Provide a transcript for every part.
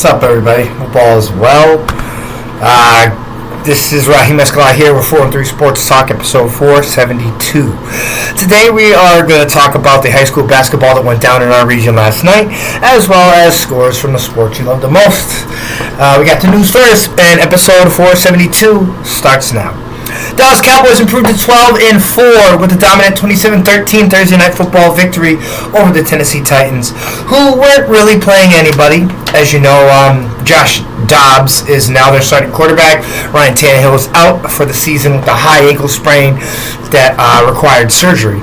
What's up, everybody? Hope all is well. This is Rahim Escalade here with 4-3 Sports Talk, episode 472. Today we are going to talk about the high school basketball that went down in our region last night, as well as scores from the sports you love the most. We got the news first, and episode 472 starts now. Dallas Cowboys improved to 12-4 with a dominant 27-13 Thursday night football victory over the Tennessee Titans, who weren't really playing anybody. As you know, Josh Dobbs is now their starting quarterback. Ryan Tannehill is out for the season with a high ankle sprain that required surgery.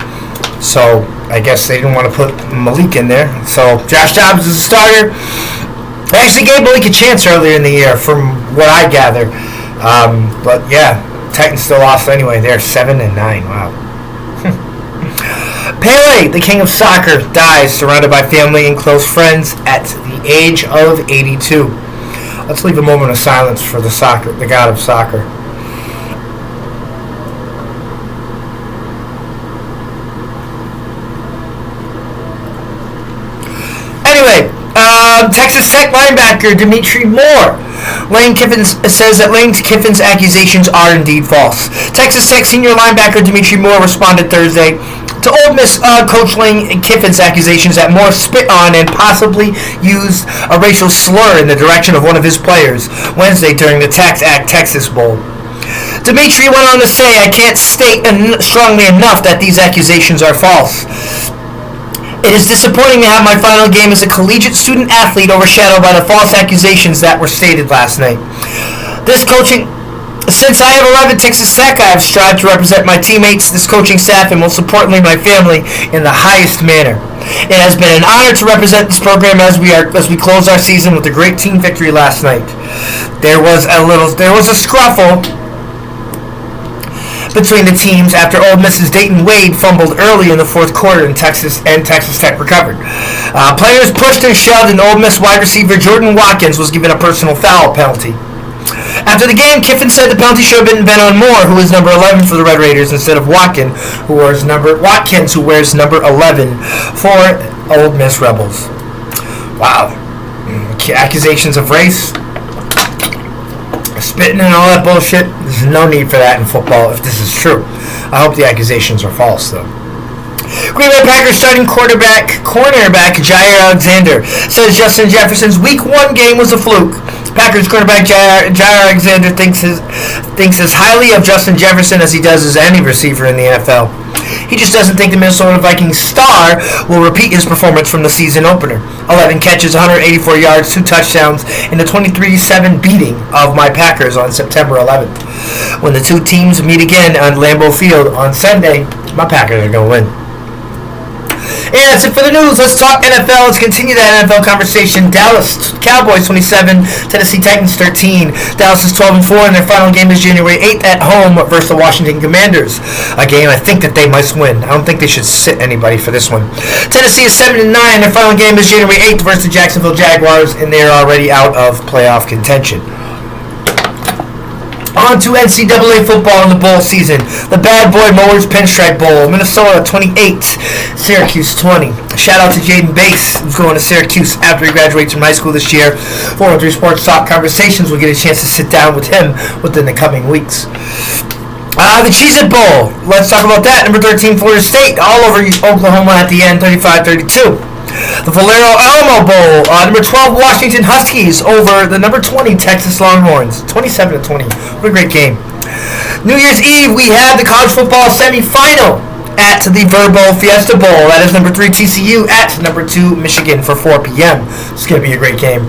So I guess they didn't want to put Malik in there. So Josh Dobbs is a starter. They actually gave Malik a chance earlier in the year, from what I gather. But yeah. Titans still lost anyway. They're 7-9. Wow. Pele, the king of soccer, dies surrounded by family and close friends at the age of 82. Let's leave a moment of silence for the god of soccer. Anyway, Texas Tech linebacker Dimitri Moore. Lane Kiffin says that Lane Kiffin's accusations are indeed false. Texas Tech senior linebacker Dimitri Moore responded Thursday to Ole Miss coach Lane Kiffin's accusations that Moore spit on and possibly used a racial slur in the direction of one of his players Wednesday during the Tax Act Texas Bowl. Dimitri went on to say, "I can't state strongly enough that these accusations are false. It is disappointing to have my final game as a collegiate student athlete overshadowed by the false accusations that were stated last night. Since I have arrived at Texas Tech, I have strived to represent my teammates, this coaching staff, and most importantly my family in the highest manner. It has been an honor to represent this program as we close our season with a great team victory last night. There was a scruffle between the teams after Ole Miss's Dayton Wade fumbled early in the fourth quarter and Texas Tech recovered. Players pushed and shoved, and Ole Miss wide receiver Jordan Watkins was given a personal foul penalty. After the game, Kiffin said the penalty should have been on Moore, who is number 11 for the Red Raiders, instead of Watkins, who wears number 11 for Ole Miss Rebels. Wow. Accusations of race, spitting and all that bullshit. There's no need for that in football if this is true. I hope the accusations are false, though. Green Bay Packers starting cornerback Jair Alexander says Justin Jefferson's Week 1 game was a fluke. Packers cornerback Jair Alexander thinks as highly of Justin Jefferson as he does as any receiver in the NFL. He just doesn't think the Minnesota Vikings star will repeat his performance from the season opener. 11 catches, 184 yards, 2 touchdowns, and a 23-7 beating of my Packers on September 11th. When the two teams meet again on Lambeau Field on Sunday, my Packers are going to win. And that's it for the news. Let's talk NFL. Let's continue that NFL conversation. Dallas Cowboys 27, Tennessee Titans 13. Dallas is 12-4, and their final game is January 8th at home versus the Washington Commanders. A game I think that they must win. I don't think they should sit anybody for this one. Tennessee is 7-9. Their final game is January 8th versus the Jacksonville Jaguars, and they are already out of playoff contention. On to NCAA football in the bowl season. The Bad Boy Mowers Pinstripe Bowl. Minnesota 28, Syracuse 20. Shout out to Jaden Bass, who's going to Syracuse after he graduates from high school this year. 4-3 Sports Talk Conversations will get a chance to sit down with him within the coming weeks. The Cheez-It Bowl. Let's talk about that. Number 13, Florida State, all over Oklahoma at the end, 35-32. The Valero Alamo Bowl, number 12 Washington Huskies over the number 20 Texas Longhorns, 27-20. What a great game. New Year's Eve, we have the college football semifinal at the Verbo Fiesta Bowl. That is number 3 TCU at number 2 Michigan for 4 p.m. It's going to be a great game.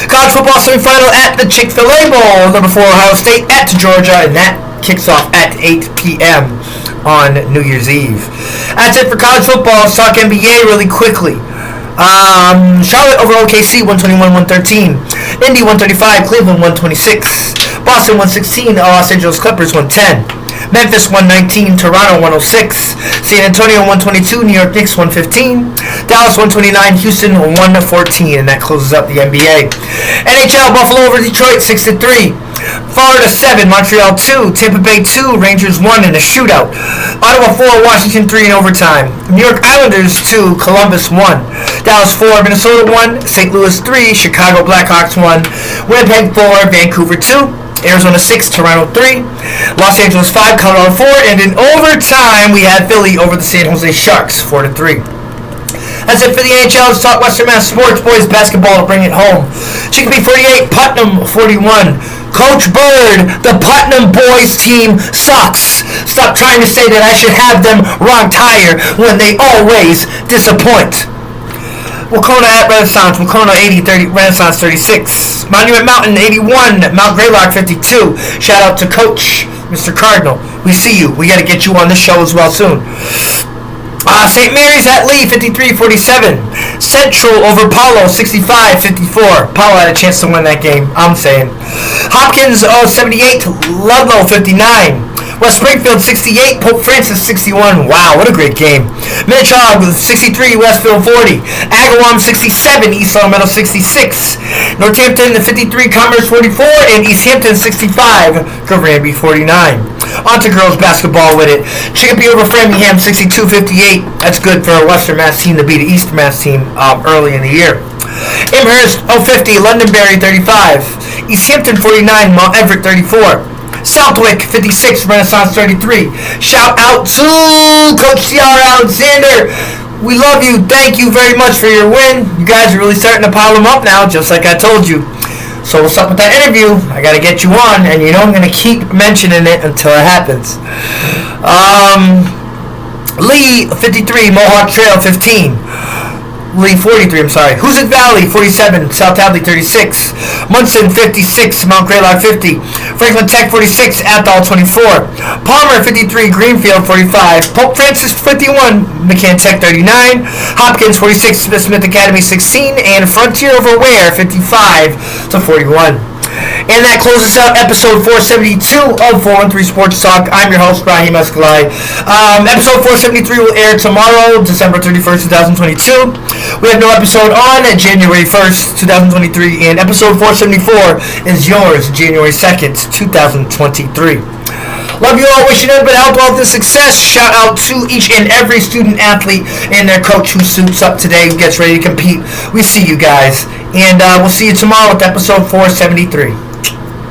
College football semifinal at the Chick-fil-A Bowl, number 4 Ohio State at Georgia, and that kicks off at 8 p.m. on New Year's Eve. That's it for college football. Let's talk NBA really quickly. Charlotte over OKC 121-113, Indy 135, Cleveland 126, Boston 116, Los Angeles Clippers 110, Memphis 119, Toronto 106, San Antonio 122, New York Knicks 115, Dallas 129, Houston 114, and that closes up the NBA. NHL Buffalo over Detroit 6-3, Florida 7, Montreal 2, Tampa Bay 2, Rangers 1 in a shootout. Ottawa 4, Washington 3 in overtime. New York Islanders 2, Columbus 1. Dallas 4, Minnesota 1, St. Louis 3, Chicago Blackhawks 1, Winnipeg 4, Vancouver 2, Arizona 6, Toronto 3, Los Angeles 5, Colorado 4, and in overtime we had Philly over the San Jose Sharks 4-3. That's it for the NHL. Let's talk Western Mass sports. Boys basketball to bring it home. Chicopee 48, Putnam 41. Coach Bird, the Putnam boys team sucks. Stop trying to say that I should have them ranked higher when they always disappoint. Wacona at Renaissance, Wacona 80, Renaissance 36. Monument Mountain 81, Mount Greylock 52. Shout out to Coach, Mr. Cardinal. We see you. We got to get you on the show as well soon. St. Mary's at Lee, 53-47. Central over Paulo, 65-54. Paulo had a chance to win that game, I'm saying. Hopkins, 78. Ludlow, 59. West Springfield, 68. Pope Francis, 61. Wow, what a great game. Minnetonka, 63. Westville, 40. Agawam, 67. East Long Meadow, 66. Northampton, 53. Commerce, 44. And East Hampton, 65. Granby, 49. On to girls basketball with it. Chicopee over Framingham, 62-58. That's good for a Western Mass team to beat an Eastern Mass team early in the year. Amherst, 50. Londonderry, 35. East Hampton, 49. Mount Everett, 34. Southwick, 56. Renaissance, 33. Shout out to Coach C.R. Alexander. We love you. Thank you very much for your win. You guys are really starting to pile them up now, just like I told you. So what's up with that interview? I got to get you on, and you know I'm going to keep mentioning it until it happens. Lee, 53. Mohawk Trail, 15. Lee, 43, I'm sorry. Hoosick Valley, 47. South Hadley, 36. Munson, 56. Mount Greylock, 50. Franklin Tech, 46. Athol, 24. Palmer, 53. Greenfield, 45. Pope Francis, 51. McCann Tech, 39. Hopkins, 46. Smith Academy, 16. And Frontier over Ware, 55-41. And that closes out episode 472 of 413 Sports Talk. I'm your host, Brahim Escalay. Episode 473 will air tomorrow, December 31st, 2022. We have no episode on January 1st, 2023. And episode 474 is yours, January 2nd, 2023. Love you all. Wishing everybody health, wealth, and success. Shout out to each and every student athlete and their coach who suits up today, who gets ready to compete. We see you guys. And we'll see you tomorrow with episode 473.